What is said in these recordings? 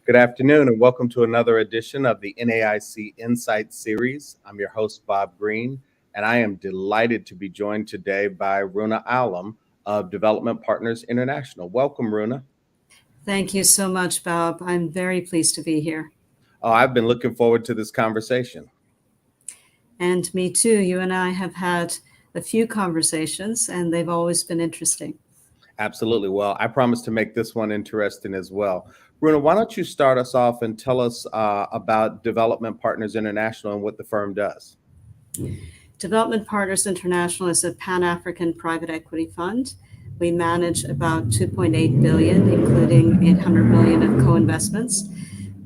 Good afternoon, and welcome to another edition of the NAIC Insight Series. I'm your host, Bob Green, and I am delighted to be joined today by Runa of Development Partners International. Welcome, Runa. Thank you so much, Bob. I'm very pleased to be here. Oh, I've been looking forward to this conversation. And me too. You and I have had a few conversations, and they've always been interesting. Absolutely. Well, I promise to make this one interesting as well. Runa, why don't you start us off and tell us about Development Partners International and what the firm does? Development Partners International is a Pan-African private equity fund. We manage about 2.8 billion, including 800 million of co-investments.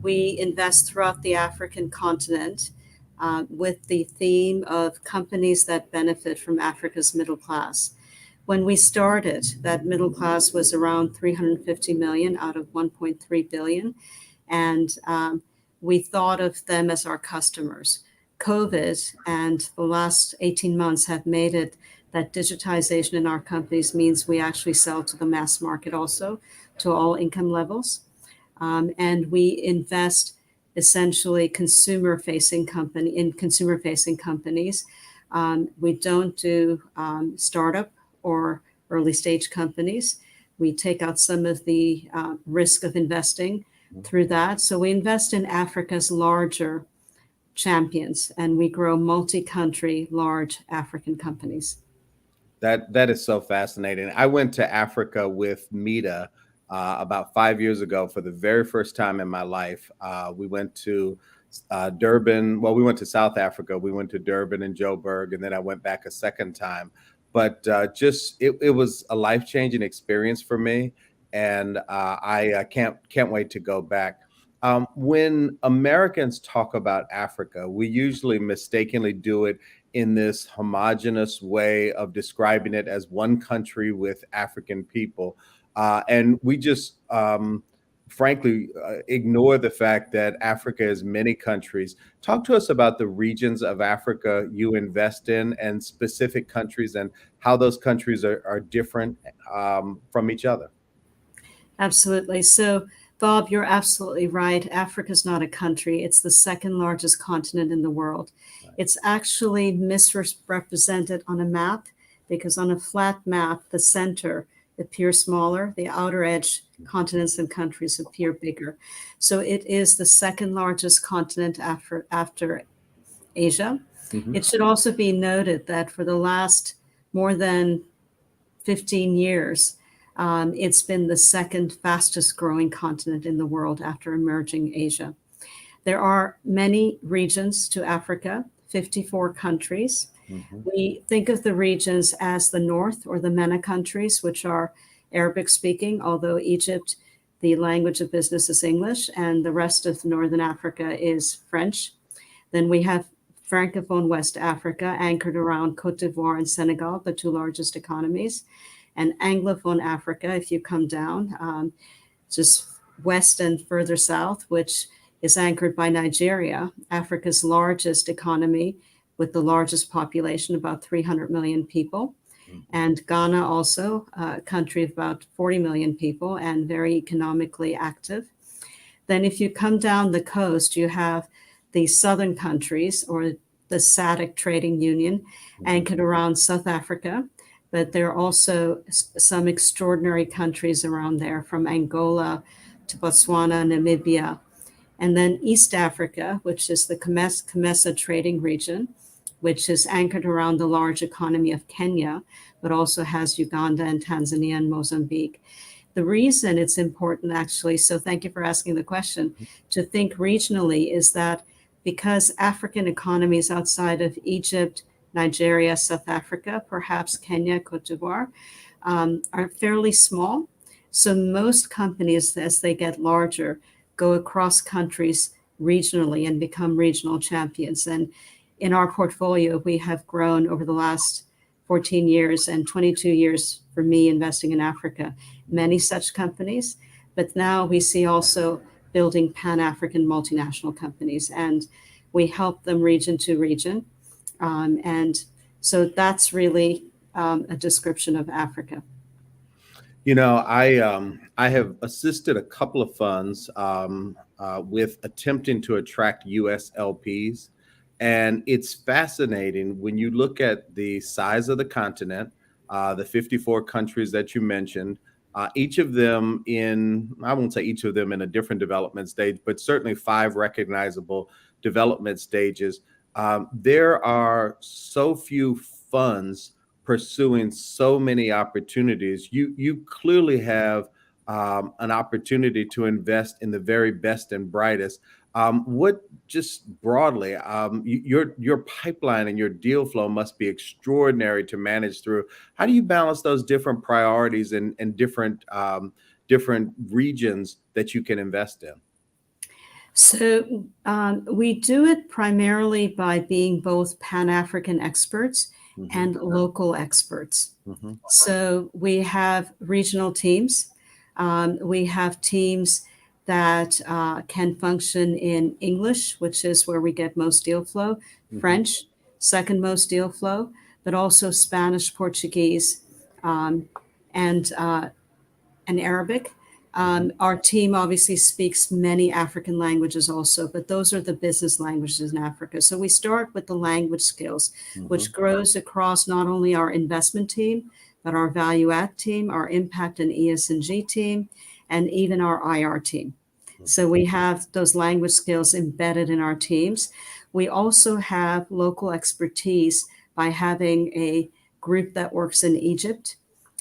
We invest throughout the African continent with the theme of companies that benefit from Africa's middle class. When we started, that middle class was around 350 million out of 1.3 billion. And we thought of them as our customers. COVID and the last 18 months have made it that digitization in our companies means we actually sell to the mass market also, to all income levels. And we invest essentially consumer-facing companies. We don't do startup or early stage companies. We take out some of the risk of investing through that. So we invest in Africa's larger champions, and we grow multi-country, large African companies. That is so fascinating. I went to Africa with Mita about 5 years ago for the very first time in my life. We went to Durban. Well, we went to South Africa. We went to Durban and Joburg, and then I went back a second time. But it was a life-changing experience for me, and I can't wait to go back. When Americans talk about Africa, we usually mistakenly do it in this homogenous way of describing it as one country with African people. And we just, frankly, ignore the fact that Africa is many countries. Talk to us about the regions of Africa you invest in and specific countries and how those countries are different from each other. Absolutely. So, Bob, you're absolutely right. Africa is not a country. It's the second largest continent in the world. It's actually misrepresented on a map because on a flat map, the center appears smaller, the outer edge continents and countries appear bigger. So it is the second largest continent after Asia. Mm-hmm. It should also be noted that for the last more than 15 years, it's been the second fastest growing continent in the world after emerging Asia. There are many regions to Africa, 54 countries. Mm-hmm. We think of the regions as the North or the MENA countries, which are Arabic speaking, although Egypt, the language of business is English, and the rest of Northern Africa is French. Then we have Francophone West Africa, anchored around Cote d'Ivoire and Senegal, the two largest economies. And Anglophone Africa, if you come down, just west and further south, which is anchored by Nigeria, Africa's largest economy with the largest population, about 300 million people. And Ghana also, a country of about 40 million people and very economically active. Then if you come down the coast, you have the southern countries or the SADC Trading Union anchored around South Africa. But there are also some extraordinary countries around there, from Angola to Botswana, Namibia. And then East Africa, which is the COMESA trading region, which is anchored around the large economy of Kenya, but also has Uganda and Tanzania and Mozambique. The reason it's important, actually, so thank you for asking the question, to think regionally is that because African economies outside of Egypt, Nigeria, South Africa, perhaps Kenya, Cote d'Ivoire, are fairly small. So most companies, as they get larger, go across countries regionally and become regional champions. And in our portfolio, we have grown over the last 14 years and 22 years for me investing in Africa, many such companies. But now we see also building Pan-African multinational companies, and we help them region to region. And so that's really a description of Africa. You know, I have assisted a couple of funds with attempting to attract U.S. LPs. And it's fascinating when you look at the size of the continent, the 54 countries that you mentioned, each of them in, I won't say each of them in a different development stage, but certainly five recognizable development stages. There are so few funds pursuing so many opportunities. You clearly have an opportunity to invest in the very best and brightest. What just broadly, your pipeline and your deal flow must be extraordinary to manage through. How do you balance those different priorities and different regions that you can invest in? So we do it primarily by being both Pan-African experts and local experts. Hmm. So we have regional teams. We have teams that can function in English, which is where we get most deal flow, French, second most deal flow, but also Spanish, Portuguese, um, and and Arabic. Our team obviously speaks many African languages also, but those are the business languages in Africa. So we start with the language skills, which grows across not only our investment team, but our value add team, our impact and ESG team, and even our IR team. So we have those language skills embedded in our teams. We also have local expertise by having a group that works in Egypt,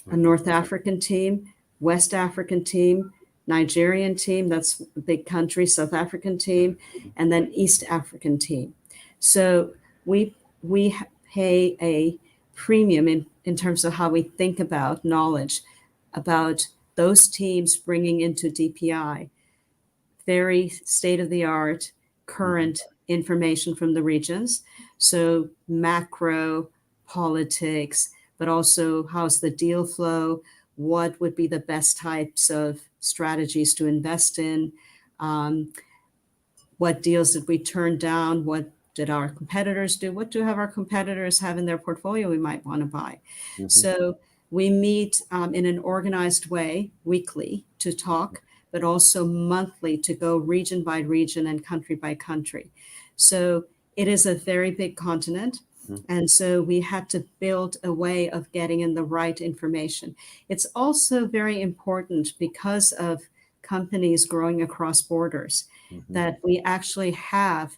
a North African team, West African team, Nigerian team, that's a big country, South African team, and then East African team. So we pay a premium in terms of how we think about knowledge about those teams bringing into DPI very state of the art, current information from the regions. So macro politics, but also how's the deal flow? What would be the best types of strategies to invest in? What deals did we turn down? What did our competitors do? What do have our competitors have in their portfolio we might want to buy? So we meet in an organized way weekly to talk, but also monthly to go region by region and country by country. So it is a very big continent. And so we had to build a way of getting in the right information. It's also very important because of companies growing across borders that we actually have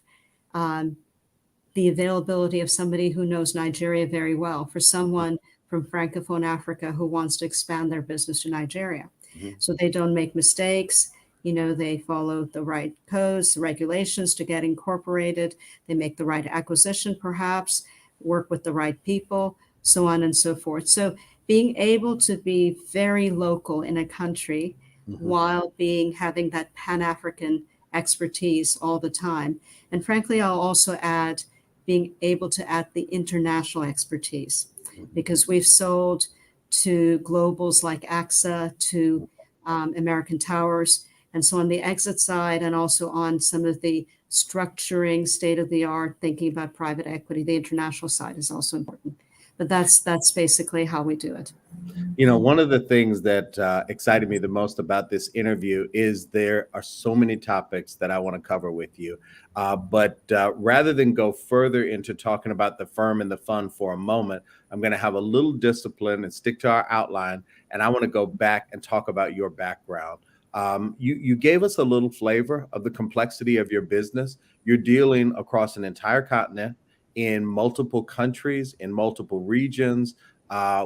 the availability of somebody who knows Nigeria very well for someone from Francophone Africa who wants to expand their business to Nigeria. So they don't make mistakes. You know, they follow the right codes, regulations to get incorporated. They make the right acquisition, perhaps, work with the right people, so on and so forth. So being able to be very local in a country while having that Pan-African expertise all the time. And frankly, I'll also add being able to add the international expertise because we've sold to globals like AXA, to American Towers. And so on the exit side and also on some of the structuring, state of the art, thinking about private equity, the international side is also important. But that's basically how we do it. You know, one of the things that excited me the most about this interview is there are so many topics that I want to cover with you. But rather than go further into talking about the firm and the fund for a moment, I'm going to have a little discipline and stick to our outline. And I want to go back and talk about your background. You gave us a little flavor of the complexity of your business. You're dealing across an entire continent in multiple countries, in multiple regions,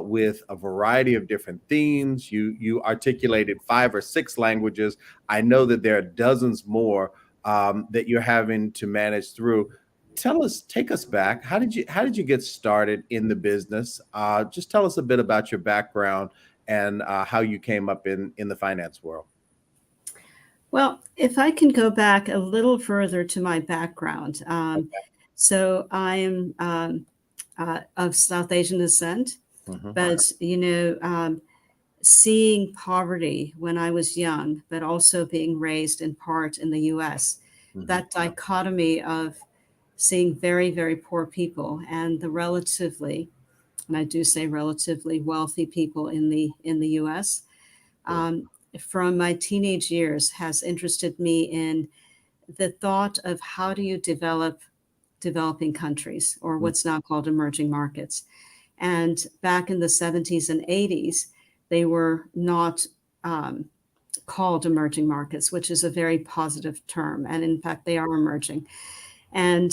with a variety of different themes. You articulated 5 or 6 languages. I know that there are dozens more that you're having to manage through. Take us back. How did you get started in the business? Just tell us a bit about your background and how you came up in the finance world. Well, if I can go back a little further to my background. So I am of South Asian descent, but, seeing poverty when I was young, but also being raised in part in the US, that dichotomy of seeing very, very poor people and the relatively, and I do say relatively wealthy people in the US, from my teenage years has interested me in the thought of how do you develop developing countries, or what's now called emerging markets. And back in the 70s and 80s, they were not called emerging markets, which is a very positive term. And in fact, they are emerging. And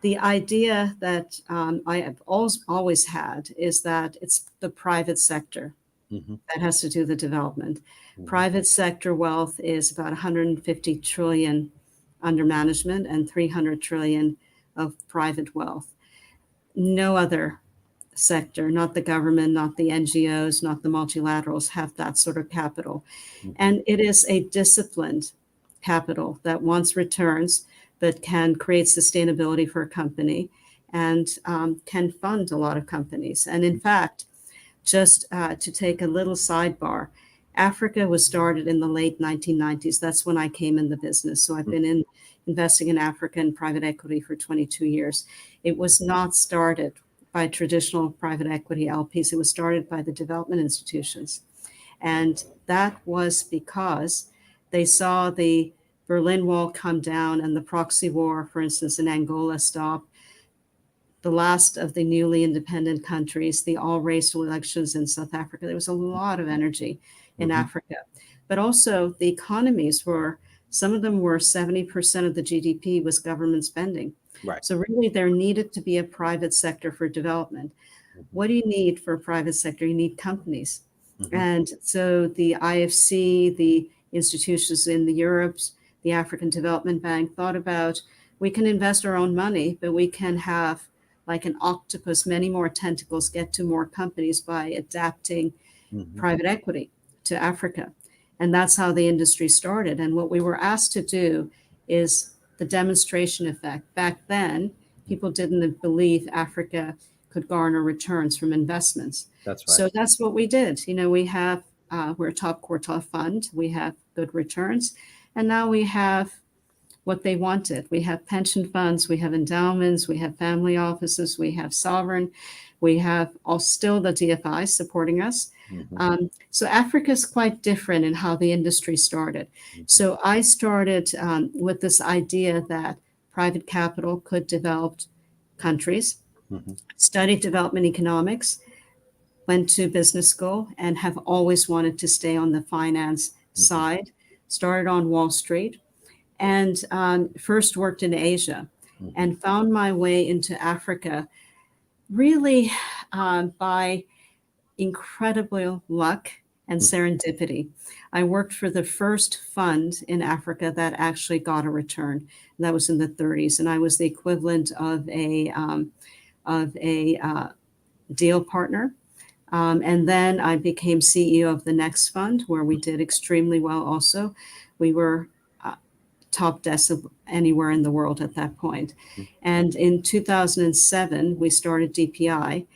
the idea that I have always had is that it's the private sector that has to do the development. Private sector wealth is about 150 trillion under management and 300 trillion of private wealth. No other sector, not the government, not the NGOs, not the multilaterals, have that sort of capital. And it is a disciplined capital that wants returns, but can create sustainability for a company and can fund a lot of companies. And in fact, just to take a little sidebar, Africa was started in the late 1990s. That's when I came in the business. So I've been investing in Africa and private equity for 22 years. It was not started by traditional private equity LPs. It was started by the development institutions. And that was because they saw the Berlin Wall come down and the proxy war, for instance, in Angola stop, the last of the newly independent countries, the all racial elections in South Africa. There was a lot of energy in Africa. But also the economies were, some of them were 70% of the GDP was government spending. Right. So really there needed to be a private sector for development. What do you need for a private sector? You need companies. And so the IFC, the institutions in the Europes, the African Development Bank thought about, we can invest our own money, but we can have, like an octopus, many more tentacles, get to more companies by adapting private equity to Africa. And that's how the industry started. And what we were asked to do is the demonstration effect. Back then, people didn't believe Africa could garner returns from investments. That's right. So that's what we did. You know, we have, we're a top quartile fund. We have good returns. And now we have what they wanted. We have pension funds, we have endowments, we have family offices, we have sovereign, we have all still the DFIs supporting us. So Africa is quite different in how the industry started. So I started with this idea that private capital could develop countries, studied development economics, went to business school, and have always wanted to stay on the finance side, started on Wall Street, and first worked in Asia and found my way into Africa really by incredible luck and serendipity. I worked for the first fund in Africa that actually got a return. That was in the 30s, and I was the equivalent of a deal partner. And then I became CEO of the next fund, where we did extremely well also. We were top decile anywhere in the world at that point. And in 2007, we started DPI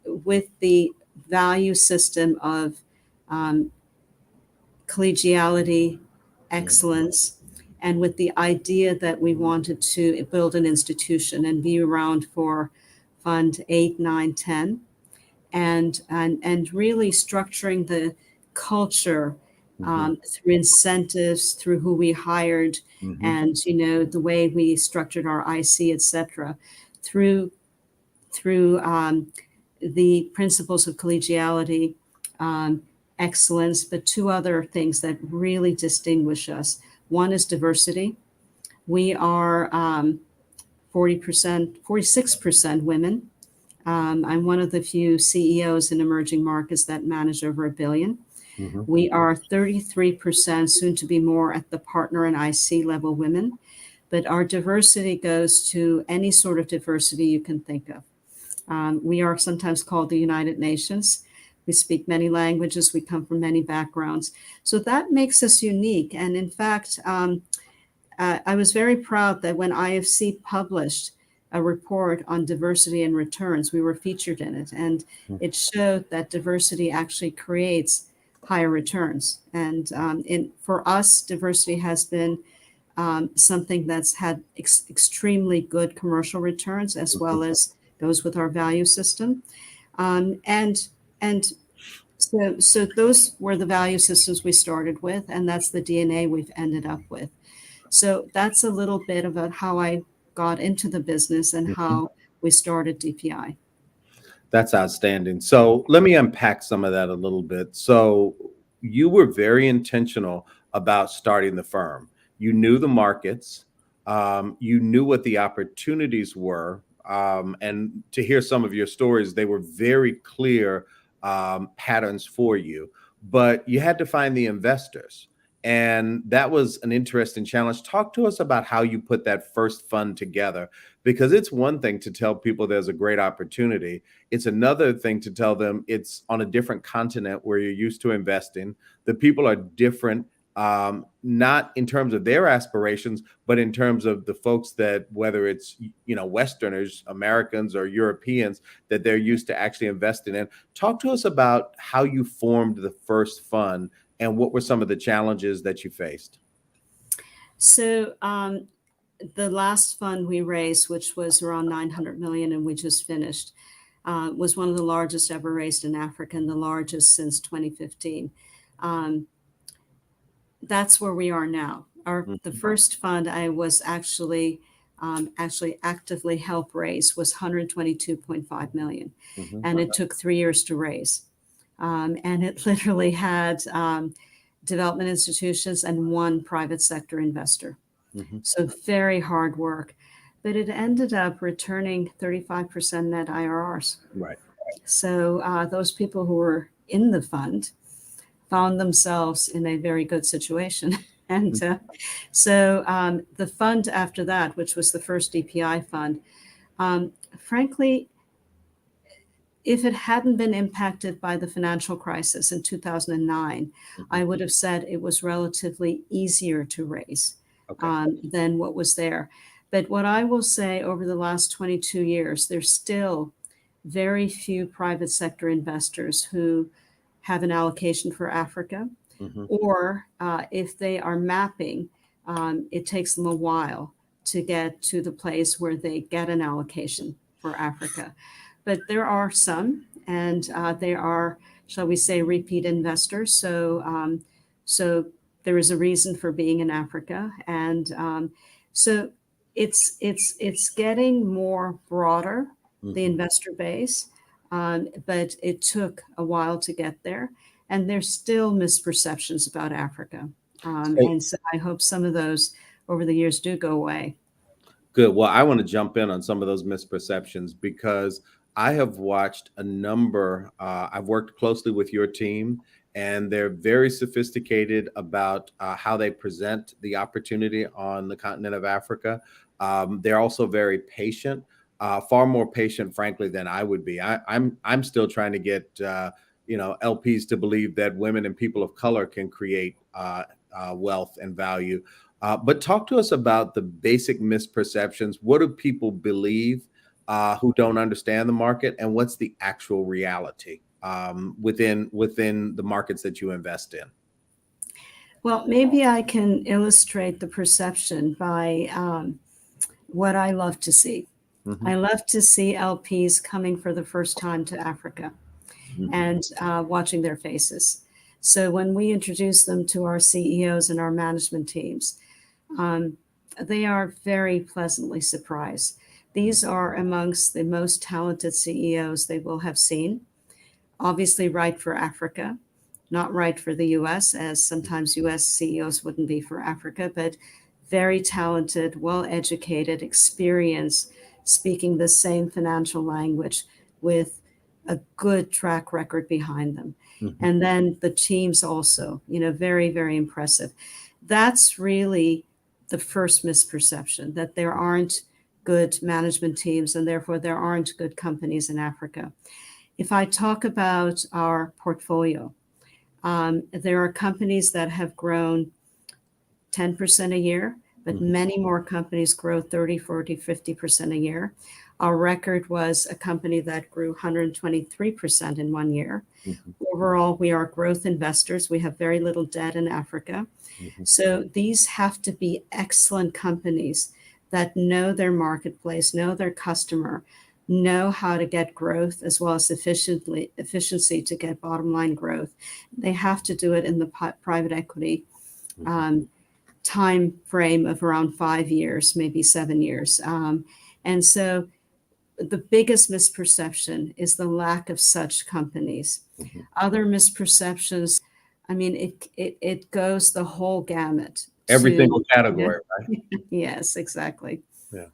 with the value system of collegiality, excellence, and with the idea that we wanted to build an institution and be around for Fund 8, 9, 10, and really structuring the culture through incentives, through who we hired, and the way we structured our IC, etc., through the principles of collegiality, excellence, but two other things that really distinguish us. One is diversity. We are 40%, 46% women. I'm one of the few CEOs in emerging markets that manage over $1 billion. We are 33%, soon to be more, at the partner and IC level women. But our diversity goes to any sort of diversity you can think of. We are sometimes called the United Nations. We speak many languages. We come from many backgrounds. So that makes us unique. And in fact, I was very proud that when IFC published a report on diversity and returns, we were featured in it. And it showed that diversity actually creates higher returns. And for us, diversity has been something that's had extremely good commercial returns, as well as goes with our value system. So those were the value systems we started with, and that's the DNA we've ended up with. So that's a little bit about how I got into the business and Mhm. how we started DPI. That's outstanding. So let me unpack some of that a little bit. So you were very intentional about starting the firm. You knew the markets, you knew what the opportunities were. And to hear some of your stories, they were very clear patterns for you, but you had to find the investors. And that was an interesting challenge. Talk to us about how you put that first fund together, because it's one thing to tell people there's a great opportunity. It's another thing to tell them it's on a different continent where you're used to investing. The people are different, not in terms of their aspirations, but in terms of the folks that, whether it's Westerners, Americans, or Europeans, that they're used to actually investing in. Talk to us about how you formed the first fund and what were some of the challenges that you faced. So the last fund we raised, which was around 900 million, and we just finished, was one of the largest ever raised in Africa and the largest since 2015. That's where we are now. The Mhm. first fund I was actually actively help raise was 122.5 million, Mhm. and it took 3 years to raise. And it literally had development institutions and one private sector investor. Mhm. So very hard work, but it ended up returning 35% net IRRs. Right. So those people who were in the fund found themselves in a very good situation. And the fund after that, which was the first DPI fund, frankly, if it hadn't been impacted by the financial crisis in 2009, Mhm. I would have said it was relatively easier to raise Okay. than what was there. But what I will say, over the last 22 years, there's still very few private sector investors who have an allocation for Africa, Mhm. or if they are mapping, it takes them a while to get to the place where they get an allocation for Africa. But there are some, and they are, shall we say, repeat investors. So there is a reason for being in Africa, and so it's getting more broader, the Mhm. investor base, but it took a while to get there, and there's still misperceptions about Africa, So and so I hope some of those over the years do go away. good. Well, I want to jump in on some of those misperceptions because I have watched a number. I've worked closely with your team, and they're very sophisticated about how they present the opportunity on the continent of Africa. They're also very patient, far more patient, frankly, than I would be. I'm still trying to get LPs to believe that women and people of color can create wealth and value. But talk to us about the basic misperceptions. What do people believe who don't understand the market, and what's the actual reality within the markets that you invest in? Well, maybe I can illustrate the perception by what I love to see. Hmm. I love to see LPs coming for the first time to Africa Hmm. and watching their faces. So when we introduce them to our CEOs and our management teams, um, they are very pleasantly surprised. These are amongst the most talented CEOs they will have seen. Obviously, right for Africa, not right for the US, as sometimes US CEOs wouldn't be for Africa, but very talented, well educated, experienced, speaking the same financial language with a good track record behind them. Hmm. And then the teams also, very, very impressive. That's really the first misperception, that there aren't good management teams and therefore there aren't good companies in Africa. If I talk about our portfolio, there are companies that have grown 10% a year, but Hmm. many more companies grow 30, 40, 50% a year. Our record was a company that grew 123% in 1 year. Hmm. Overall, we are growth investors. We have very little debt in Africa. Hmm. So these have to be excellent companies that know their marketplace, know their customer, know how to get growth as well as efficiency to get bottom line growth. They have to do it in the private equity Hmm. um, time frame of around 5 years, maybe 7 years. And so the biggest misperception is the lack of such companies. Mhm. Other misperceptions, I mean, it goes the whole gamut Every to, single category, right? yes, exactly. Yeah.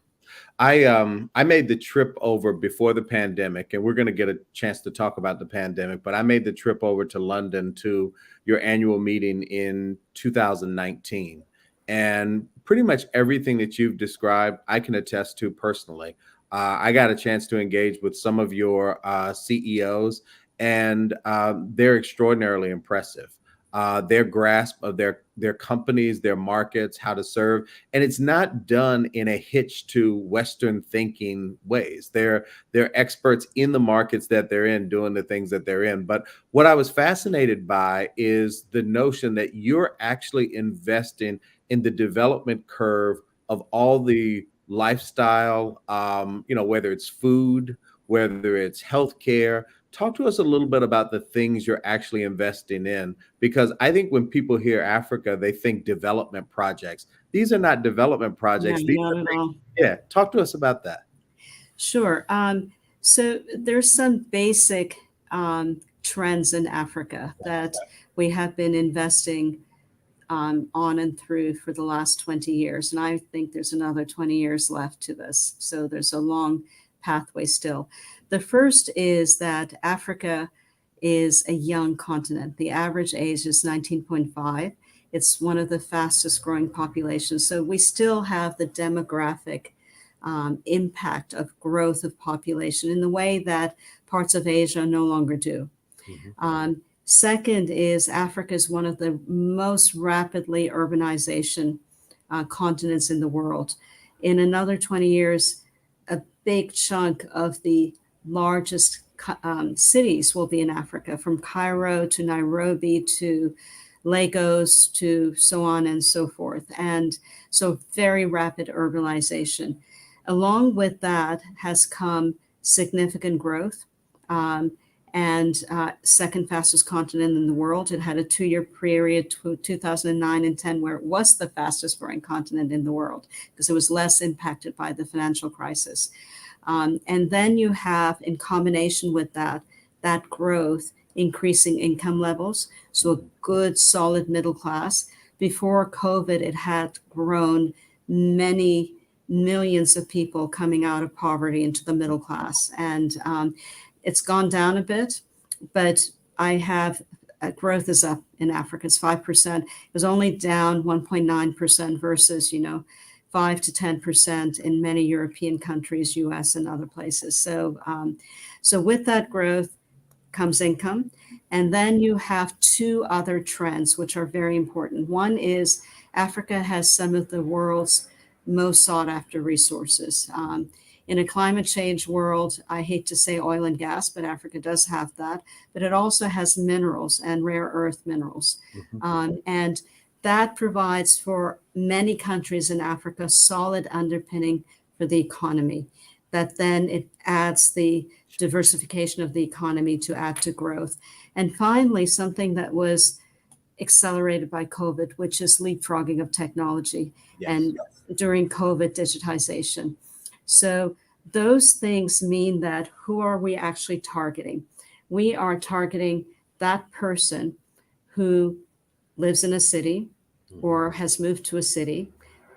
I made the trip over before the pandemic, and we're going to get a chance to talk about the pandemic, but I made the trip over to London to your annual meeting in 2019. And pretty much everything that you've described, I can attest to personally. I got a chance to engage with some of your CEOs, and they're extraordinarily impressive. Their grasp of their companies, their markets, how to serve, and it's not done in a hitch to Western thinking ways. They're experts in the markets that they're in, doing the things that they're in. But what I was fascinated by is the notion that you're actually investing in the development curve of all the lifestyle, whether it's food, whether it's healthcare. Talk to us a little bit about the things you're actually investing in, because I think when people hear Africa, they think development projects. These are not development No, projects. These not are at things, all. yeah. Talk to us about that. Sure. So there's some basic trends in Africa that we have been investing on and through for the last 20 years. And I think there's another 20 years left to this. So there's a long pathway still. The first is that Africa is a young continent. The average age is 19.5. It's one of the fastest growing populations. So we still have the demographic impact of growth of population in the way that parts of Asia no longer do. Mhm. Second is Africa is one of the most rapidly urbanization continents in the world. In another 20 years, a big chunk of the largest cities will be in Africa, from Cairo to Nairobi to Lagos to so on and so forth. And so very rapid urbanization. Along with that has come significant growth. And second fastest continent in the world. It had a 2 year period, 2009 and 10, where it was the fastest growing continent in the world because it was less impacted by the financial crisis. And then you have, in combination with that, that growth, increasing income levels. So a good, solid middle class. Before COVID, it had grown many millions of people coming out of poverty into the middle class. And it's gone down a bit, but I have growth is up in Africa. It's 5%. It was only down 1.9% versus, 5 to 10% in many European countries, US and other places. So with that growth comes income. And then you have two other trends, which are very important. One is Africa has some of the world's most sought after resources. In a climate change world, I hate to say oil and gas, but Africa does have that. But it also has minerals and rare earth minerals. And that provides for many countries in Africa solid underpinning for the economy. That then it adds the diversification of the economy to add to growth. And finally, something that was accelerated by COVID, which is leapfrogging of technology. Yes. And during COVID, digitization. So those things mean that who are we actually targeting? We are targeting that person who lives in a city or has moved to a city,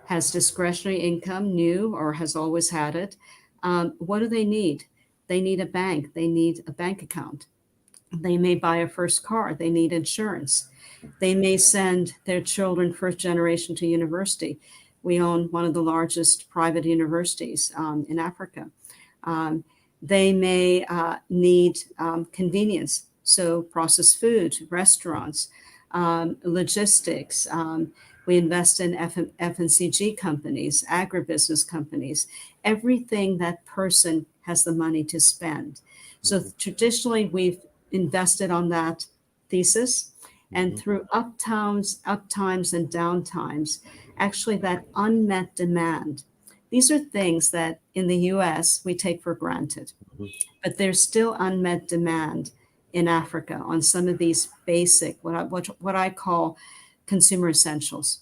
has discretionary income, new or has always had it. What do they need? They need a bank. They need a bank account. They may buy a first car. They need insurance. They may send their children first generation to university. We own one of the largest private universities in Africa. They may need convenience, so processed food, restaurants, logistics. We invest in FMCG companies, agribusiness companies, everything that person has the money to spend. So traditionally, we've invested on that thesis. And through uptimes and downtimes, actually that unmet demand, these are things that in the US we take for granted, but there's still unmet demand in Africa on some of these basic, what I call consumer essentials.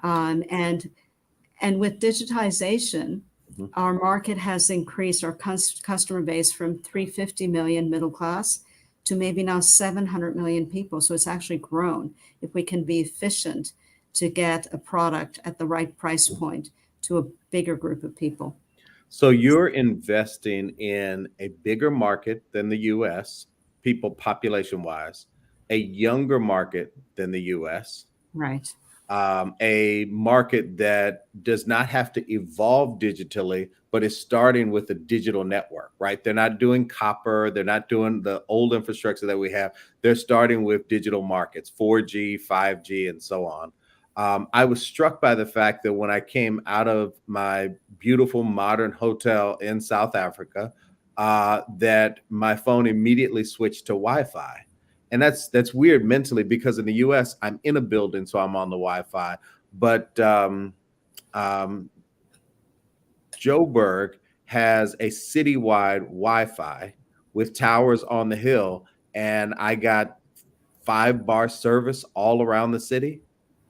And with digitization, Mhm. our market has increased our customer base from 350 million middle class to maybe now 700 million people. So it's actually grown if we can be efficient to get a product at the right price point to a bigger group of people. So you're investing in a bigger market than the US, people population wise, a younger market than the US, Right. a market that does not have to evolve digitally, but is starting with a digital network, right? They're not doing copper, they're not doing the old infrastructure that we have. They're starting with digital markets, 4G, 5G, and so on. I was struck by the fact that when I came out of my beautiful modern hotel in South Africa, that my phone immediately switched to Wi-Fi, and that's weird mentally because in the US I'm in a building, so I'm on the Wi-Fi. But um, Joburg has a citywide Wi-Fi with towers on the hill, and I got 5 bar service all around the city.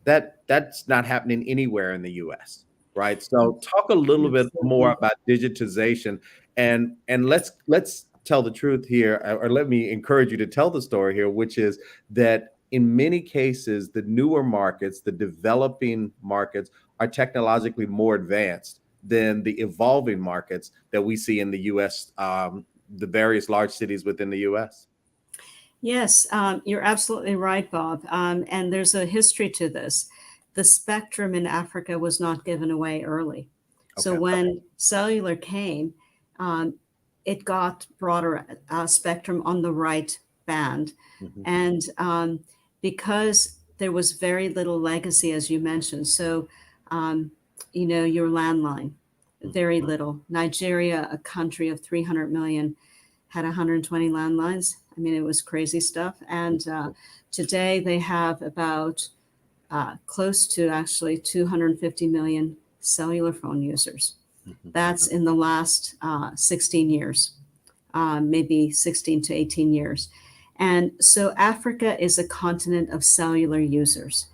That's not happening anywhere in the US, right? So talk a little bit more Absolutely. about digitization, and let's tell the truth here, or let me encourage you to tell the story here, which is that in many cases, the newer markets, the developing markets, are technologically more advanced than the evolving markets that we see in the US, the various large cities within the US. Yes, you're absolutely right, Bob. And there's a history to this. The spectrum in Africa was not given away early. So Okay. when cellular came, um, it got broader spectrum on the right band. Mhm. And because there was very little legacy, as you mentioned, so, um, your landline, Mhm. very little. Nigeria, a country of 300 million, had 120 landlines. I mean, it was crazy stuff. And today they have about close to actually 250 million cellular phone users. Mhm. That's in the last 16 years, maybe 16 to 18 years. And so Africa is a continent of cellular users.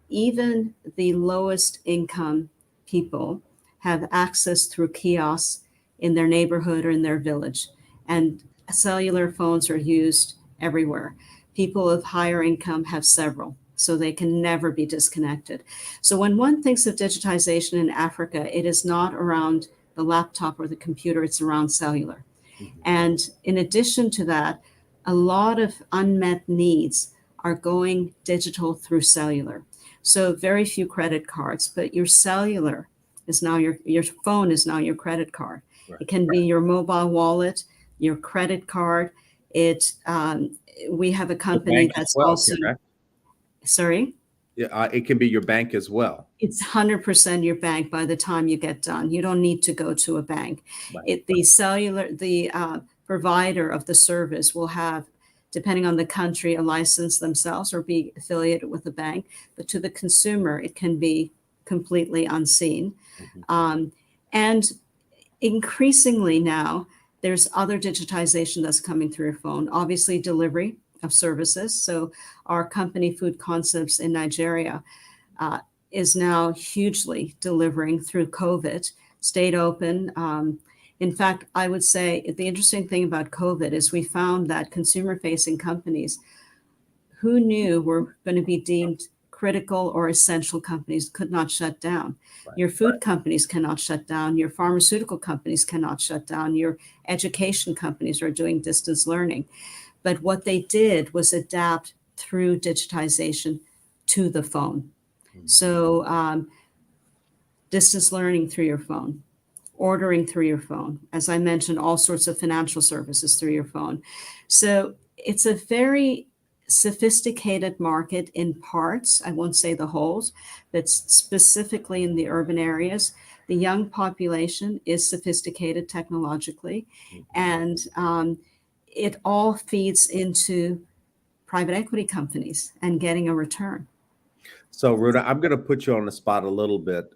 Even the lowest income people have access through kiosks in their neighborhood or in their village. And cellular phones are used everywhere. People of higher income have several, so they can never be disconnected. So when one thinks of digitization in Africa, it is not around the laptop or the computer, it's around cellular. Mhm. And in addition to that, a lot of unmet needs are going digital through cellular. So very few credit cards, but your cellular is now your phone is now your credit card. Right. It can be your mobile wallet, your credit card. It We have a The company bank as that's well, also, correct? sorry. Yeah, it can be your bank as well. It's 100% your bank by the time you get done. You don't need to go to a bank. Right. The provider of the service will have, depending on the country, a license themselves or be affiliated with a bank. But to the consumer, it can be completely unseen. Mhm. Um, and increasingly now, there's other digitization that's coming through your phone. Obviously, delivery of services. So our company, Food Concepts in Nigeria, uh, is now hugely delivering through COVID, stayed open. In fact, I would say the interesting thing about COVID is we found that consumer facing companies who knew were going to be deemed critical or essential companies could not shut down. Right. Your food companies cannot shut down. Your pharmaceutical companies cannot shut down. Your education companies are doing distance learning. But what they did was adapt through digitization to the phone. Mhm. So, distance learning through your phone, ordering through your phone, as I mentioned, all sorts of financial services through your phone. So, it's a very sophisticated market in parts. I won't say the wholes, but specifically in the urban areas. The young population is sophisticated technologically, Mhm. and it all feeds into private equity companies and getting a return. So, Runa, I'm going to put you on the spot a little bit.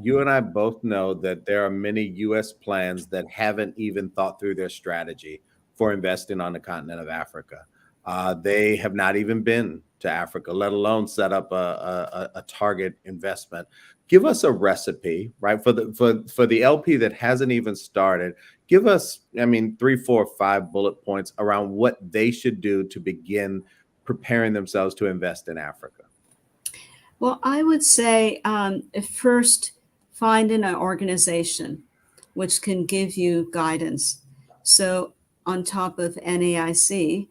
You and I both know that there are many U.S. plans that haven't even thought through their strategy for investing on the continent of Africa. They have not even been to Africa, let alone set up a target investment. Give us a recipe, right, for the LP that hasn't even started. Give us, I mean, 3, 4, 5 bullet points around what they should do to begin preparing themselves to invest in Africa. Well, I would say first find an organization which can give you guidance. So, on top of NAIC,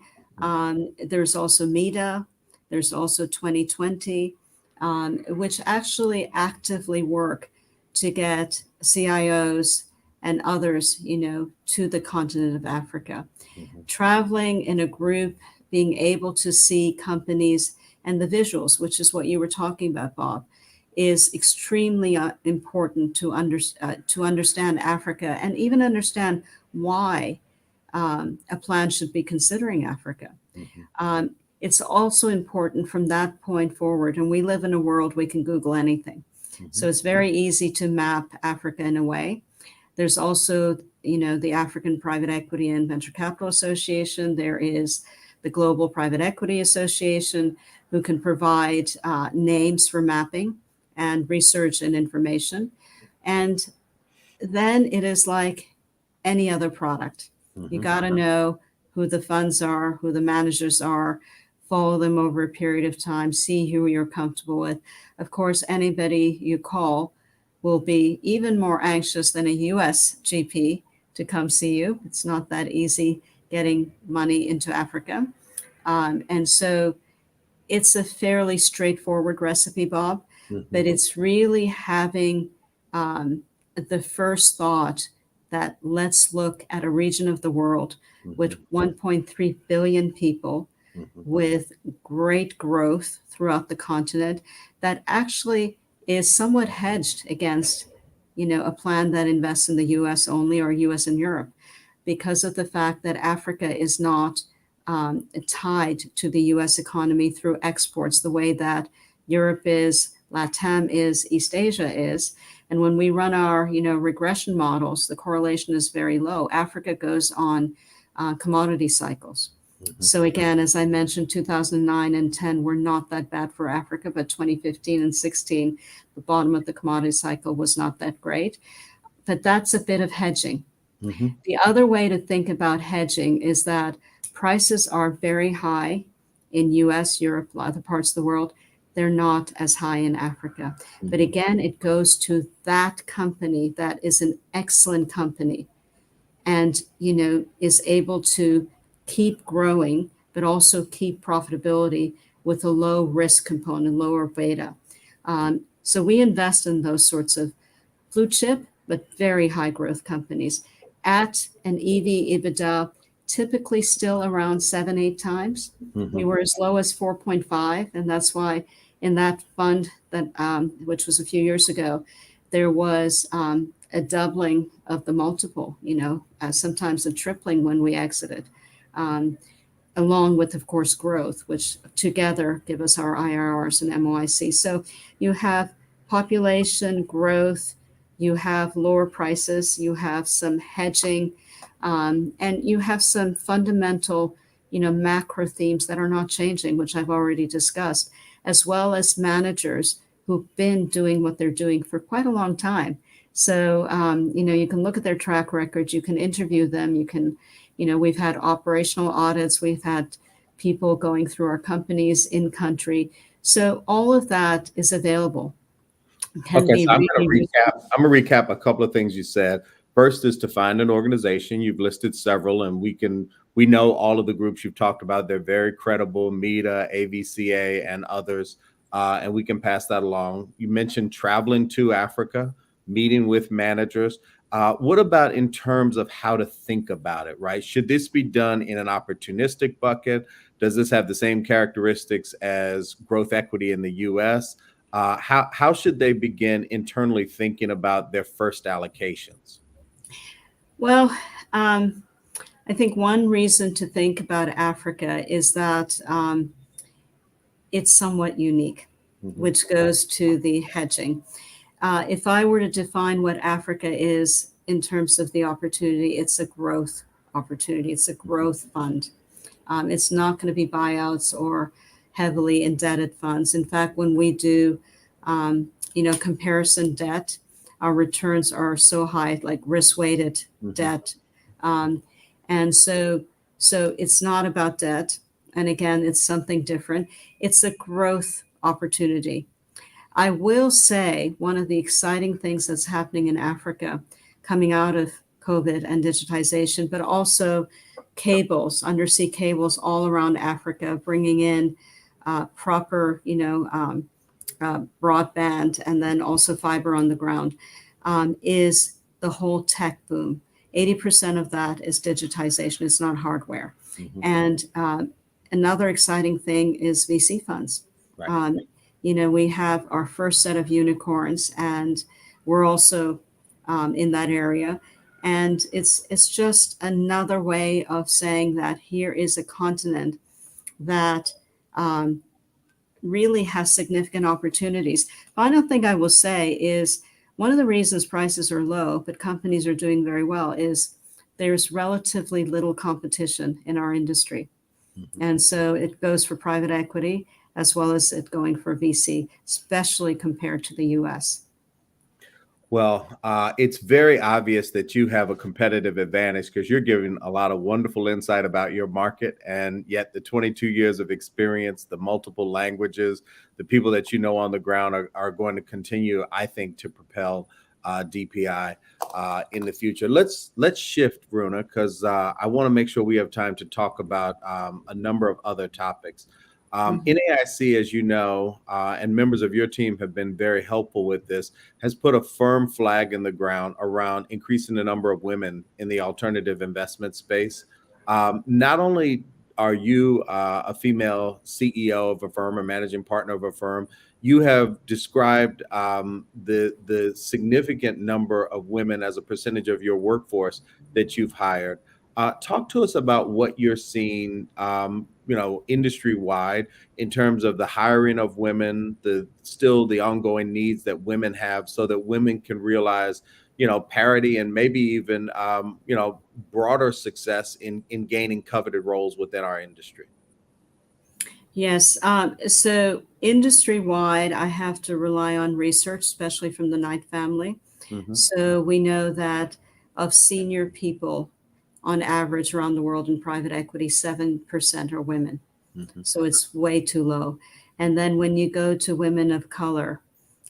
there's also MEDA, there's also 2020, which actually actively work to get CIOs and others, to the continent of Africa. Traveling in a group, being able to see companies and the visuals, which is what you were talking about, Bob, is extremely important to understand Africa and even understand why a plan should be considering Africa. It's also important from that point forward, and we live in a world we can Google anything. So it's very easy to map Africa in a way. There's also, the African Private Equity and Venture Capital Association. There is the Global Private Equity Association, who can provide names for mapping and research and information. And then it is like any other product. You got to know who the funds are, who the managers are, follow them over a period of time, see who you're comfortable with. Of course, anybody you call will be even more anxious than a US GP to come see you. It's not that easy getting money into Africa. And so it's a fairly straightforward recipe, Bob, but it's really having the first thought that let's look at a region of the world with 1.3 billion people, with great growth throughout the continent, that actually is somewhat hedged against, a plan that invests in the US only or US and Europe, because of the fact that Africa is not tied to the US economy through exports the way that Europe is, LATAM is, East Asia is. And when we run our, regression models, the correlation is very low. Africa goes on commodity cycles. So again, as I mentioned, 2009 and 10 were not that bad for Africa, but 2015 and 16, the bottom of the commodity cycle was not that great. But that's a bit of hedging. The other way to think about hedging is that prices are very high in US, Europe, other parts of the world. They're not as high in Africa. But again, it goes to that company that is an excellent company and, is able to keep growing, but also keep profitability with a low risk component, lower beta. So we invest in those sorts of blue chip, but very high growth companies at an EV EBITDA typically still around 7-8 times. We were as low as 4.5, and that's why in that fund that which was a few years ago, there was a doubling of the multiple, sometimes a tripling when we exited, along with, of course, growth, which together give us our IRRs and MOIC. So you have population growth, you have lower prices, you have some hedging, and you have some fundamental, macro themes that are not changing, which I've already discussed, as well as managers who've been doing what they're doing for quite a long time. So, you can look at their track records, you can interview them, you can, we've had operational audits, we've had people going through our companies in country. So all of that is available. Okay, so I'm going to recap a couple of things you said. First is to find an organization. You've listed several, and we know all of the groups you've talked about. They're very credible, MEDA, AVCA, and others, and we can pass that along. You mentioned traveling to Africa, meeting with managers. What about in terms of how to think about it, right? Should this be done in an opportunistic bucket? Does this have the same characteristics as growth equity in the US? How should they begin internally thinking about their first allocations? Well, I think one reason to think about Africa is that it's somewhat unique, which goes to the hedging. If I were to define what Africa is in terms of the opportunity, it's a growth opportunity. It's a growth fund. It's not going to be buyouts or heavily indebted funds. In fact, when we do, comparison debt, our returns are so high, like risk-weighted Mhm. debt, um, and so it's not about debt. And again, it's something different. It's a growth opportunity. I will say one of the exciting things that's happening in Africa coming out of COVID and digitization, but also cables, undersea cables all around Africa, bringing in proper, broadband and then also fiber on the ground, is the whole tech boom. 80% of that is digitization, it's not hardware. Mhm. And another exciting thing is VC funds. Right. Um, we have our first set of unicorns, and we're also in that area. And it's just another way of saying that here is a continent that um, really has significant opportunities. Final thing I will say is one of the reasons prices are low, but companies are doing very well, is there's relatively little competition in our industry. Mhm. And so it goes for private equity as well as it going for VC, especially compared to the US. Well, it's very obvious that you have a competitive advantage because you're giving a lot of wonderful insight about your market, and yet the 22 years of experience, the multiple languages, the people that you know on the ground are going to continue, I think, to propel DPI in the future. Let's shift, Runa, because I want to make sure we have time to talk about a number of other topics. Mhm. NAIC, as you know, and members of your team have been very helpful with this, has put a firm flag in the ground around increasing the number of women in the alternative investment space. Not only are you a female CEO of a firm or managing partner of a firm, you have described the significant number of women as a percentage of your workforce that you've hired. Talk to us about what you're seeing, industry wide in terms of the hiring of women, the ongoing needs that women have, so that women can realize, parity and maybe even, broader success in gaining coveted roles within our industry. Yes. So industry wide, I have to rely on research, especially from the Knight family. Hmm. So we know that of senior people, on average around the world in private equity, 7% are women. Hmm. So it's way too low. And then when you go to women of color,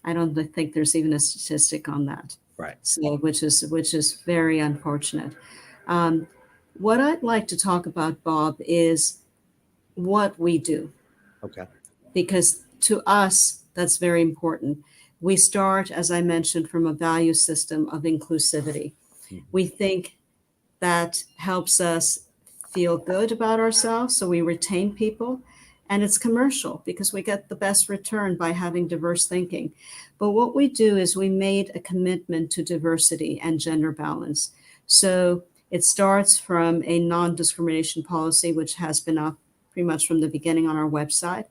I don't think there's even a statistic on that. Right. So which is very unfortunate. Um, what I'd like to talk about, Bob, is what we do, Okay. because to us that's very important. We start, as I mentioned, from a value system of inclusivity. Hmm. We think that helps us feel good about ourselves, so we retain people. And it's commercial because we get the best return by having diverse thinking. But what we do is we made a commitment to diversity and gender balance. So it starts from a non-discrimination policy, which has been up pretty much from the beginning on our website,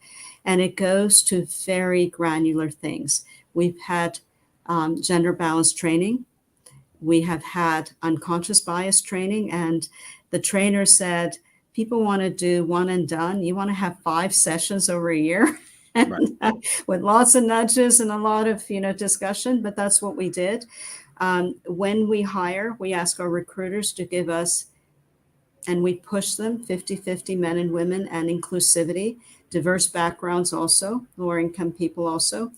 and it goes to very granular things. We've had gender balance training. We have had unconscious bias training, and the trainer said, people want to do one and done. You want to have 5 sessions over a year. Right. And with lots of nudges and a lot of discussion, but that's what we did. When we hire, we ask our recruiters to give us, and we push them, 50-50 men and women, and inclusivity, diverse backgrounds also, lower income people also.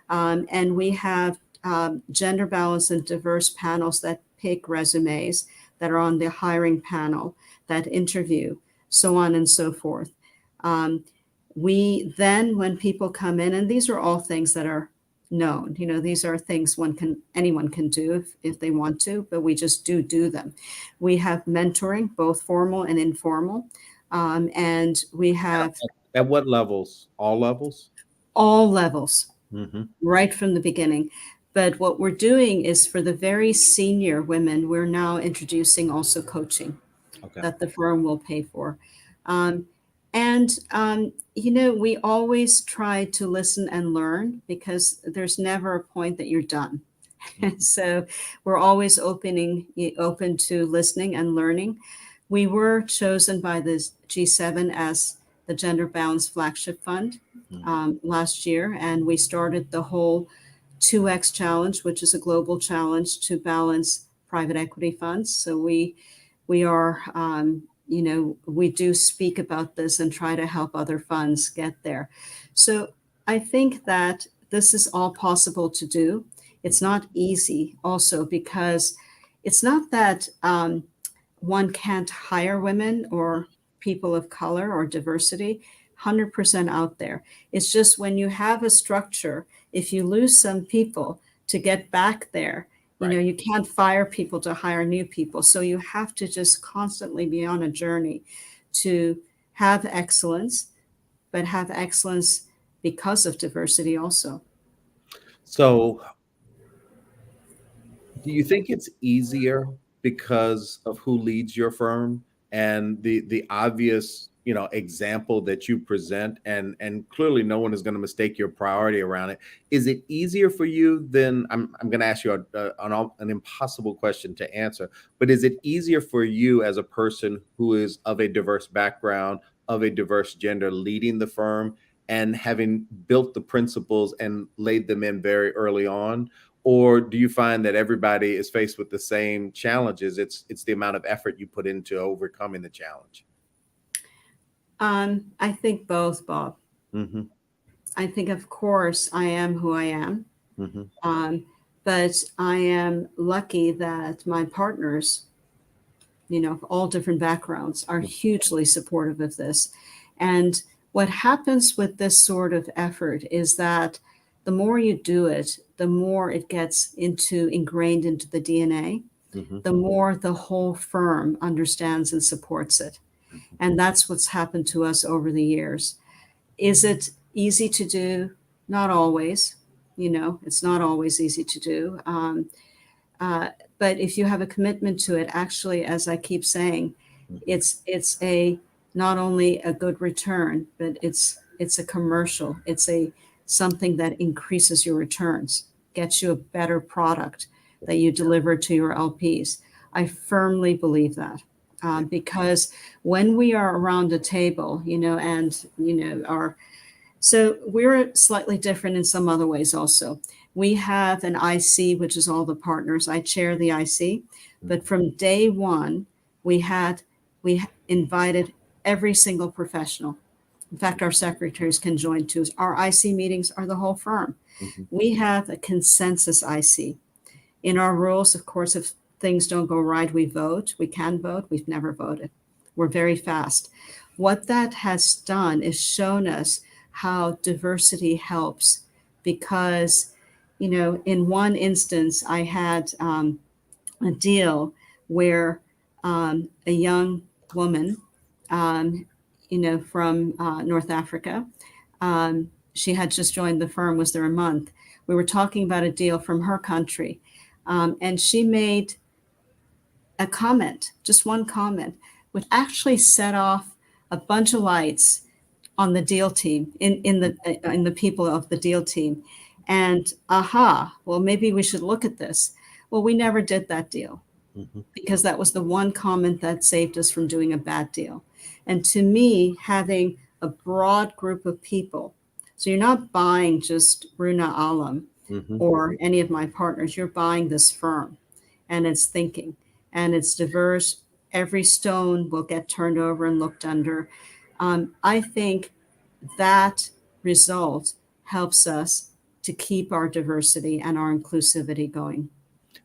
And we have gender balance and diverse panels that pick resumes, that are on the hiring panel, that interview, so on and so forth. Um, we then, when people come in, and these are all things that are known, these are things anyone can do if they want to, but we just do them. We have mentoring, both formal and informal, and we have At what levels? All levels? all levels Hmm. right from the beginning. But what we're doing is for the very senior women, we're now introducing also coaching Okay. that the firm will pay for. Um, we always try to listen and learn because there's never a point that you're done. Mhm. So we're always open to listening and learning. We were chosen by the G7 as the Gender Balanced Flagship Fund last year, and we started the whole 2X challenge, which is a global challenge to balance private equity funds. So we are, we do speak about this and try to help other funds get there. So I think that this is all possible to do. It's not easy also because it's not that one can't hire women or people of color or diversity 100% out there. It's just when you have a structure, if you lose some people to get back there, Right. you can't fire people to hire new people. So you have to just constantly be on a journey to have excellence, but have excellence because of diversity also. So do you think it's easier because of who leads your firm and the obvious, example that you present, and clearly no one is going to mistake your priority around it? Is it easier for you than I'm going to ask you an impossible question to answer, but is it easier for you as a person who is of a diverse background, of a diverse gender, leading the firm and having built the principles and laid them in very early on? Or do you find that everybody is faced with the same challenges? It's the amount of effort you put into overcoming the challenge. I think both, Bob. Hmm. I think, of course, I am who I am. Hmm. But I am lucky that my partners, of all different backgrounds, are hugely supportive of this. And what happens with this sort of effort is that the more you do it, the more it gets ingrained into the DNA, Hmm. the more the whole firm understands and supports it. And that's what's happened to us over the years. Is it easy to do? Not always. It's not always easy to do. Uh, but if you have a commitment to it, actually, as I keep saying, it's a not only a good return, but it's a commercial. It's a something that increases your returns, gets you a better product that you deliver to your LPs. I firmly believe that. Because when we are around a table, and our so we're slightly different in some other ways also. We have an IC, which is all the partners. I chair the IC, but from day one, we invited every single professional. In fact, our secretaries can join too. Our IC meetings are the whole firm. Hmm. We have a consensus IC. In our rules, of course, if things don't go right, we vote. We can vote. We've never voted. We're very fast. What that has done is shown us how diversity helps because, in one instance, I had a deal where a young woman, um, from North Africa, she had just joined the firm, was there a month. We were talking about a deal from her country, and she made a comment, just one comment, which actually set off a bunch of lights on the deal team, in the people of the deal team. And well, maybe we should look at this. Well, we never did that deal Hmm. because that was the one comment that saved us from doing a bad deal. And to me, having a broad group of people, so you're not buying just Runa Alam Hmm. or any of my partners, you're buying this firm and its thinking, and it's diverse. Every stone will get turned over and looked under. I think that result helps us to keep our diversity and our inclusivity going.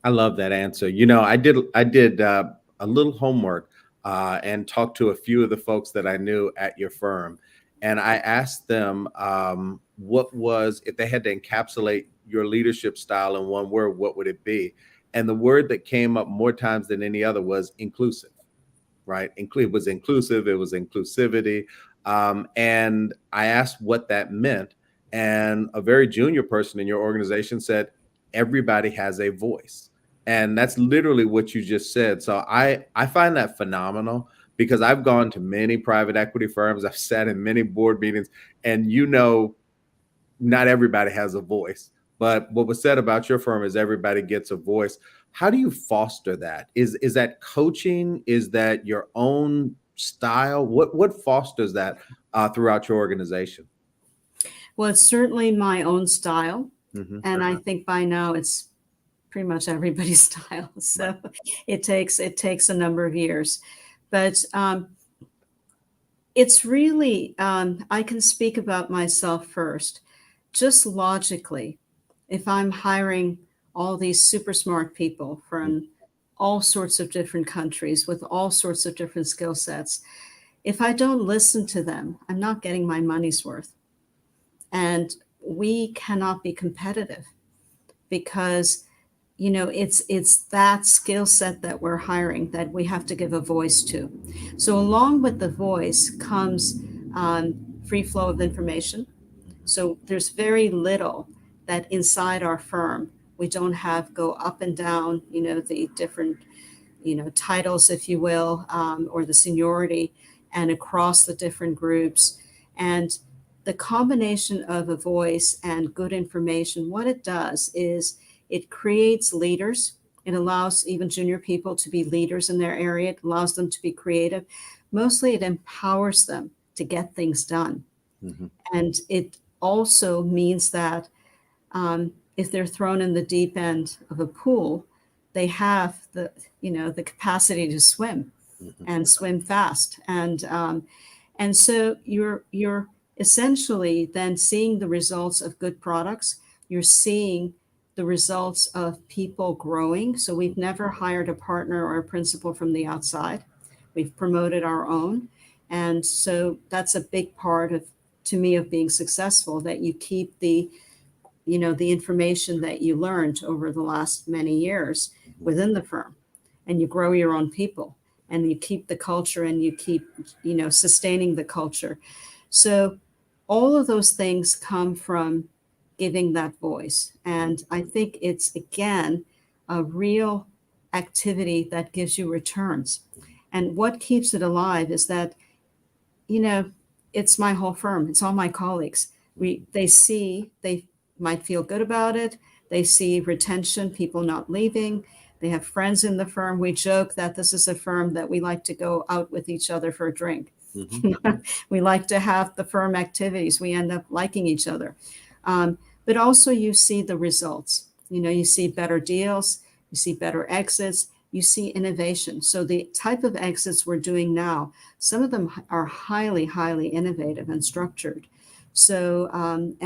I love that answer. I did a little homework and talked to a few of the folks that I knew at your firm, and I asked them what was, if they had to encapsulate your leadership style in one word, what would it be? And the word that came up more times than any other was inclusive. Right? It was inclusive, it was inclusivity. And I asked what that meant. And a very junior person in your organization said, everybody has a voice. And that's literally what you just said. So I find that phenomenal because I've gone to many private equity firms, I've sat in many board meetings, and not everybody has a voice. But what was said about your firm is everybody gets a voice. How do you foster that? Is that coaching? Is that your own style? What fosters that throughout your organization? Well, it's certainly my own style. Hmm. And I think by now it's pretty much everybody's style. Right. So it takes a number of years. But it's really, I can speak about myself first. Just logically, if I'm hiring all these super smart people from all sorts of different countries with all sorts of different skill sets, if I don't listen to them, I'm not getting my money's worth. And we cannot be competitive because it's that skill set that we're hiring that we have to give a voice to. So along with the voice comes free flow of information. So there's very little that inside our firm we don't have go up and down, the different, titles, if you will, or the seniority, and across the different groups. And the combination of a voice and good information, what it does is it creates leaders. It allows even junior people to be leaders in their area. It allows them to be creative. Mostly, it empowers them to get things done. Hmm. And it also means that if they're thrown in the deep end of a pool, they have the capacity to swim Hmm. and swim fast. And so you're essentially then seeing the results of good products. You're seeing the results of people growing. So we've never hired a partner or a principal from the outside. We've promoted our own. And so that's a big part of, to me, of being successful, that you keep the information that you learned over the last many years within the firm, and you grow your own people, and you keep the culture, and you keep sustaining the culture. So all of those things come from giving that voice, and I think it's again a real activity that gives you returns. And what keeps it alive is that you know, it's my whole firm. It's all my colleagues. They might feel good about it. They see retention, people not leaving. They have friends in the firm. We joke that this is a firm that we like to go out with each other for a drink. Hmm. We like to have the firm activities. We end up liking each other. But also, you see the results. You see better deals, you see better exits, you see innovation. So, the type of exits we're doing now, some of them are highly, highly innovative and structured. So, and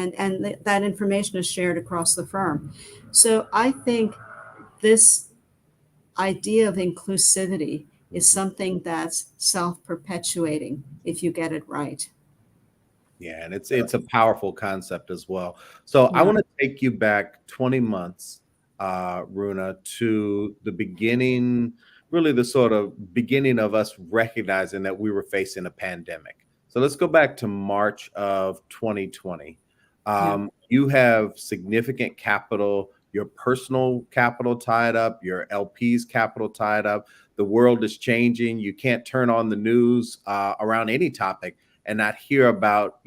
that information is shared across the firm. So, I think this idea of inclusivity is Hmm. something that's self perpetuating if you get it right. Yeah, and it's a powerful concept as well. So I Yeah, want to take you back 20 months, Runa, to the beginning, really the sort of beginning of us recognizing that we were facing a pandemic. So let's go back to March of 2020. yeah, You have significant capital, your personal capital tied up, your LP's capital tied up. The world is changing. You can't turn on the news around any topic and not hear about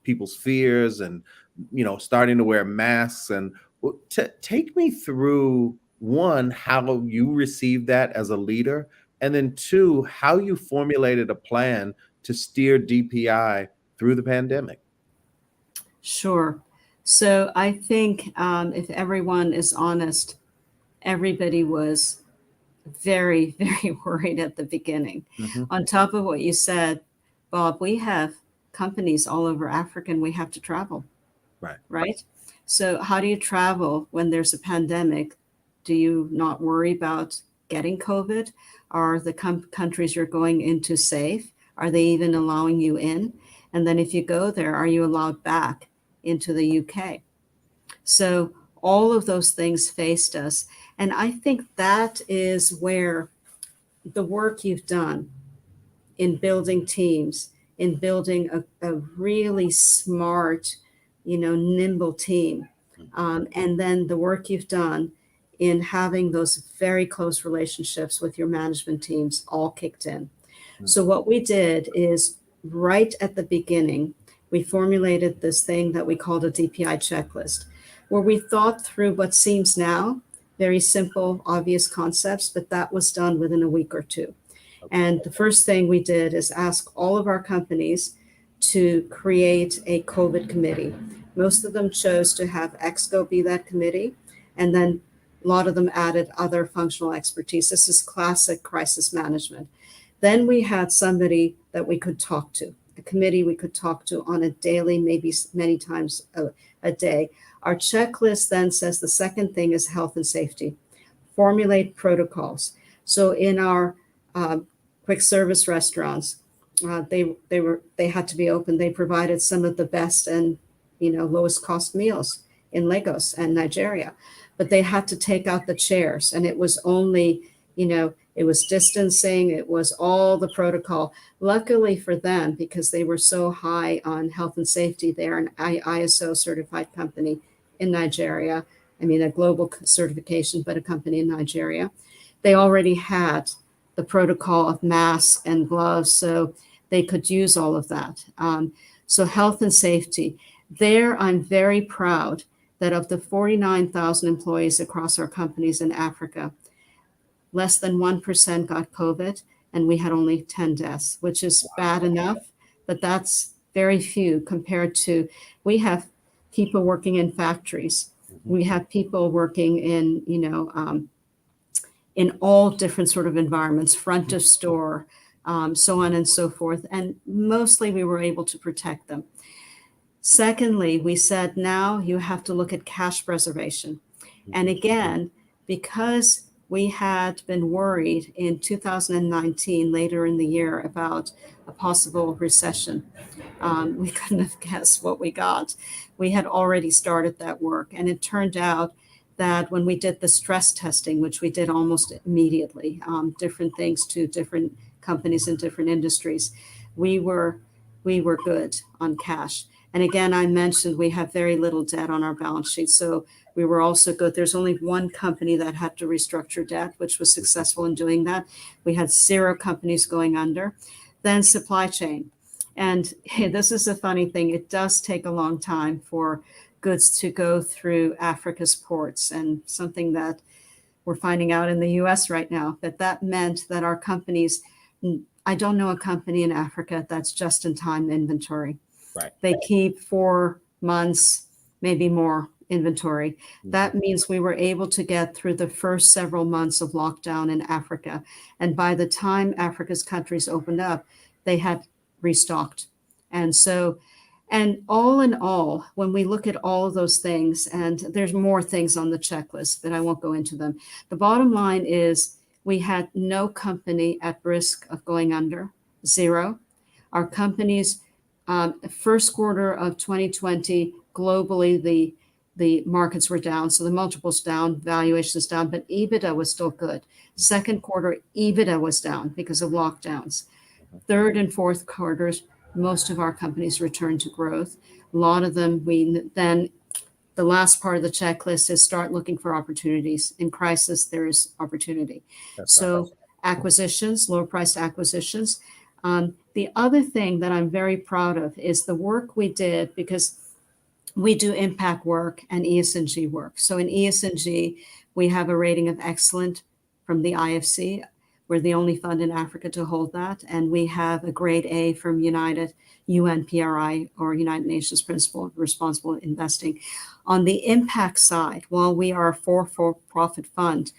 people's fears and starting to wear masks. And take me through, one, how you received that as a leader, and then two, how you formulated a plan to steer DPI through the pandemic. sure. So I think if everyone is honest, everybody was very, very worried at the beginning. Hmm. On top of what you said, Bob, we have companies all over Africa and we have to travel, Right. right? So, how do you travel when there's a pandemic? Do you not worry about getting COVID? Are the countries you're going into safe? Are they even allowing you in? And then, if you go there, are you allowed back into the UK? So, all of those things faced us. And I think that is where the work you've done in building teams, in building a really smart, nimble team. And then the work you've done in having those very close relationships with your management teams all kicked in. So, what we did is right at the beginning, we formulated this thing that we called a DPI checklist, where we thought through what seems now very simple, obvious concepts, but that was done within a week or two. And the first thing we did is ask all of our companies to create a COVID committee. Most of them chose to have Exco be that committee, and then a lot of them added other functional expertise. This is classic crisis management. Then we had somebody that we could talk to, a committee we could talk to on a daily, maybe many times a day. Our checklist then says the second thing is health and safety. Formulate protocols. So in our quick service restaurants, they had to be open. They provided some of the best and lowest cost meals in Lagos and Nigeria, but they had to take out the chairs, and it was only it was distancing, it was all the protocol. Luckily for them, because they were so high on health and safety, they're an ISO certified company in Nigeria. I mean, a global certification, but a company in Nigeria. They already had the protocol of masks and gloves, so they could use all of that. So health and safety. There, I'm very proud that of the 49,000 employees across our companies in Africa, less than 1% got COVID, and we had only 10 deaths, which is bad enough, but that's very few compared to, we have people working in factories. We have people working in all different sort of environments, front of store, so on and so forth. And mostly we were able to protect them. Secondly, we said, now you have to look at cash preservation. And again, because we had been worried in 2019, later in the year, about a possible recession, we couldn't have guessed what we got. We had already started that work. And it turned out that when we did the stress testing, which we did almost immediately, different things to different companies in different industries, we were good on cash. And again, I mentioned we have very little debt on our balance sheet. So we were also good. There's only one company that had to restructure debt, which was successful in doing that. We had 0 companies going under. Then supply chain. And this is a funny thing. It does take a long time for goods to go through Africa's ports, and something that we're finding out in the US right now, that meant that our companies, I don't know a company in Africa that's just in time inventory. Right. They keep 4 months, maybe more inventory. That means we were able to get through the first several months of lockdown in Africa. And by the time Africa's countries opened up, they had restocked. And so, and all in all, when we look at all of those things, and there's more things on the checklist, but I won't go into them. The bottom line is we had no company at risk of going under, 0. Our companies, first quarter of 2020, globally, the markets were down. So the multiples down, valuations down, but EBITDA was still good. Second quarter, EBITDA was down because of lockdowns. Third and fourth quarters, most of our companies returned to growth. A lot of them, then the last part of the checklist is start looking for opportunities. In crisis, there is opportunity. So acquisitions, low priced acquisitions. The other thing that I'm very proud of is the work we did, because we do impact work and ESG work. So in ESG, we have a rating of excellent from the IFC. We're the only fund in Africa to hold that. And we have a grade A from UNPRI, or United Nations Principle of Responsible Investing. On the impact side, while we are a for-profit fund,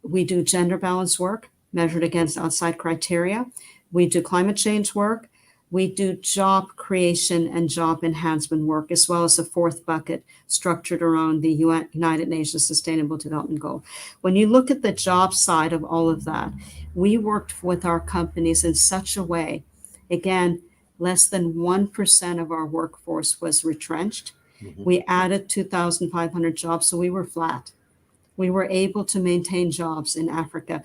we do gender balance work measured against outside criteria. We do climate change work. We do job creation and job enhancement work, as well as a fourth bucket structured around the United Nations Sustainable Development Goal. When you look at the job side of all of that, we worked with our companies in such a way, again, less than 1% of our workforce was retrenched. We added 2,500 jobs, so we were flat. We were able to maintain jobs in Africa.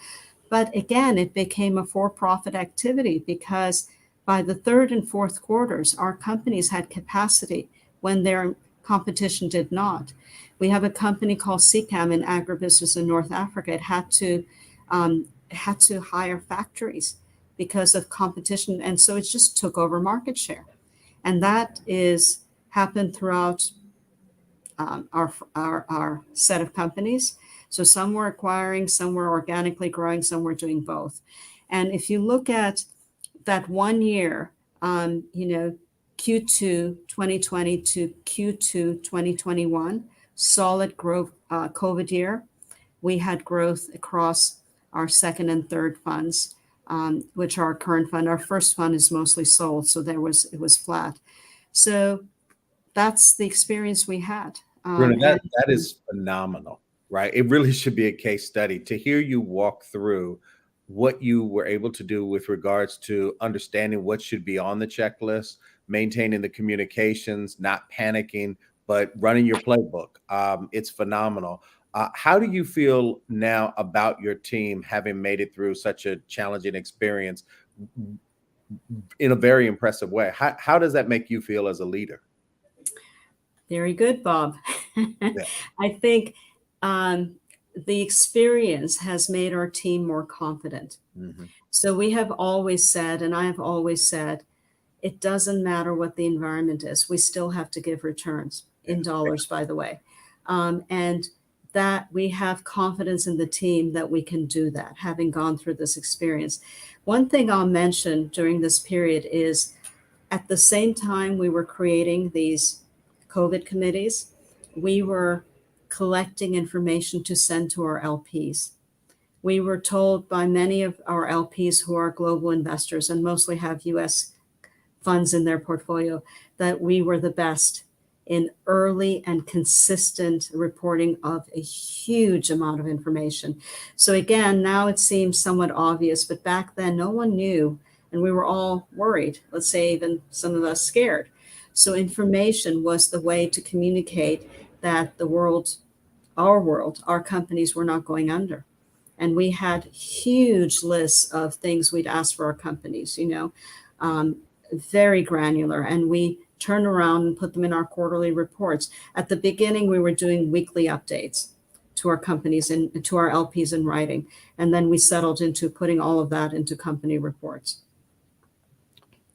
But again, it became a for-profit activity because by the third and fourth quarters, our companies had capacity when their competition did not. We have a company called CCAM in agribusiness in North Africa. It had to hire factories because of competition, and so it just took over market share. And that is happened throughout our set of companies. So some were acquiring, some were organically growing, some were doing both. And if you look at that 1 year, Q2 2020 to Q2 2021, solid growth, COVID year. We had growth across our second and third funds, which are our current fund. Our first fund is mostly sold, so it was flat. So that's the experience we had. Runa, And that is phenomenal, right? It really should be a case study to hear you walk through what you were able to do with regards to understanding what should be on the checklist, maintaining the communications, not panicking, but running your playbook. It's phenomenal. How do you feel now about your team having made it through such a challenging experience in a very impressive way? How does that make you feel as a leader? very good, Bob. Yeah. I think the experience has made our team more confident. Mhm. So we have always said, and I have always said, it doesn't matter what the environment is, we still have to give returns in dollars, by the way. And that we have confidence in the team that we can do that, having gone through this experience. One thing I'll mention during this period is at the same time we were creating these COVID committees, we were collecting information to send to our LPs. We were told by many of our LPs who are global investors and mostly have US funds in their portfolio that we were the best in early and consistent reporting of a huge amount of information. So again, now it seems somewhat obvious, but back then no one knew and we were all worried, let's say even some of us scared. So information was the way to communicate that our companies were not going under. And we had huge lists of things we'd ask for our companies, very granular. And we turn around and put them in our quarterly reports. At the beginning, we were doing weekly updates to our companies and to our LPs in writing. And then we settled into putting all of that into company reports.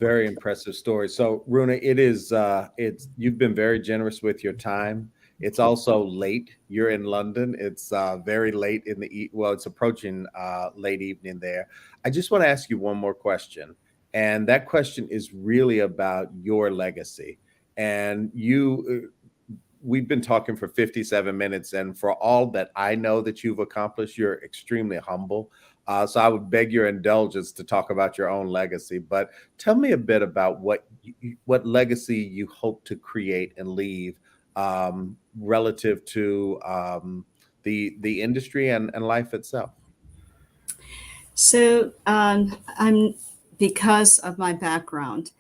Very impressive story. So, Runa, it's you've been very generous with your time. It's also late. You're in London. It's very late in well, it's approaching late evening there. I just want to ask you one more question, and that question is really about your legacy. And we've been talking for 57 minutes, and for all that I know that you've accomplished, you're extremely humble. So I would beg your indulgence to talk about your own legacy. But tell me a bit about what legacy you hope to create and leave relative to the industry and life itself. So I'm because of my background,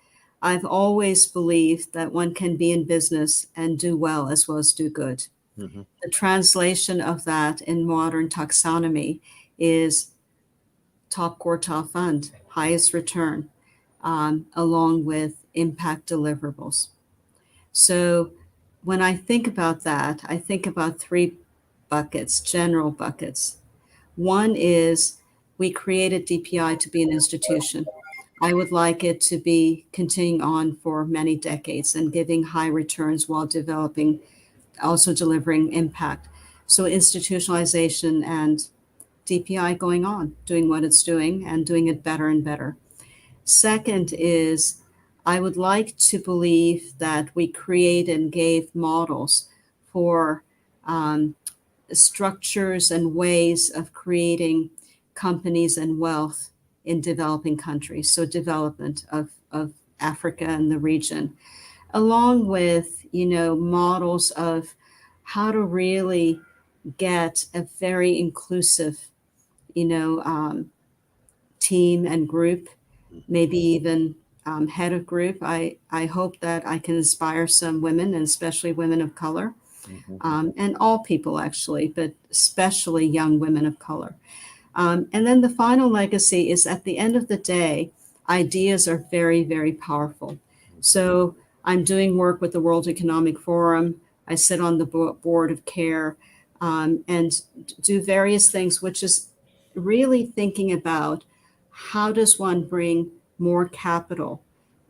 I've always believed that one can be in business and do well as do good. Mhm. The translation of that in modern taxonomy is top quartile fund, highest return, along with impact deliverables. So when I think about that, I think about three buckets, general buckets. One is we created DPI to be an institution. I would like it to be continuing on for many decades and giving high returns while developing, also delivering impact. So institutionalization and DPI going on, doing what it's doing and doing it better and better. Second is I would like to believe that we create and gave models for structures and ways of creating companies and wealth in developing countries. So development of Africa and the region, along with, models of how to really get a very inclusive, you know, um, team and group, maybe even head of group. I hope that I can inspire some women, and especially women of color, Mhm. and all people actually, but especially young women of color. And then the final legacy is at the end of the day, ideas are very, very powerful. So I'm doing work with the World Economic Forum. I sit on the board of CARE, and do various things, which is really thinking about how does one bring more capital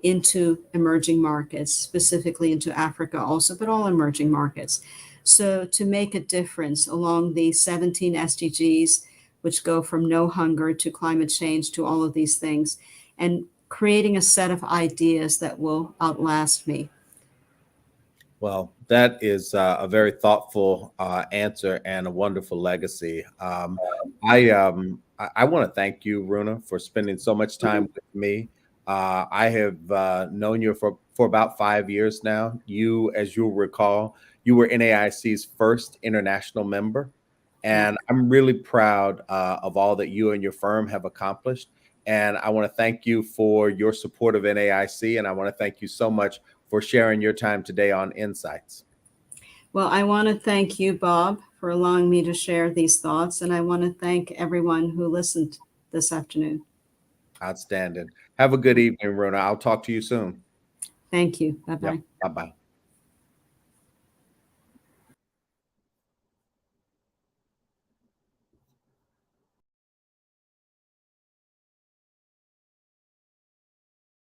into emerging markets, specifically into Africa also, but all emerging markets. So to make a difference along the 17 SDGs, which go from no hunger to climate change to all of these things, and creating a set of ideas that will outlast me. Well, that is a very thoughtful answer and a wonderful legacy. I want to thank you, Runa, for spending so much time with me. I have known you for about 5 years now. You, as you'll recall, you were NAIC's first international member, Yeah. and I'm really proud of all that you and your firm have accomplished. And I want to thank you for your support of NAIC, and I want to thank you so much for sharing your time today on Insights. Well, I want to thank you, Bob, for allowing me to share these thoughts, and I want to thank everyone who listened this afternoon. Outstanding. Have a good evening, Runa. I'll talk to you soon. Thank you. Bye Yep. bye. Bye-bye.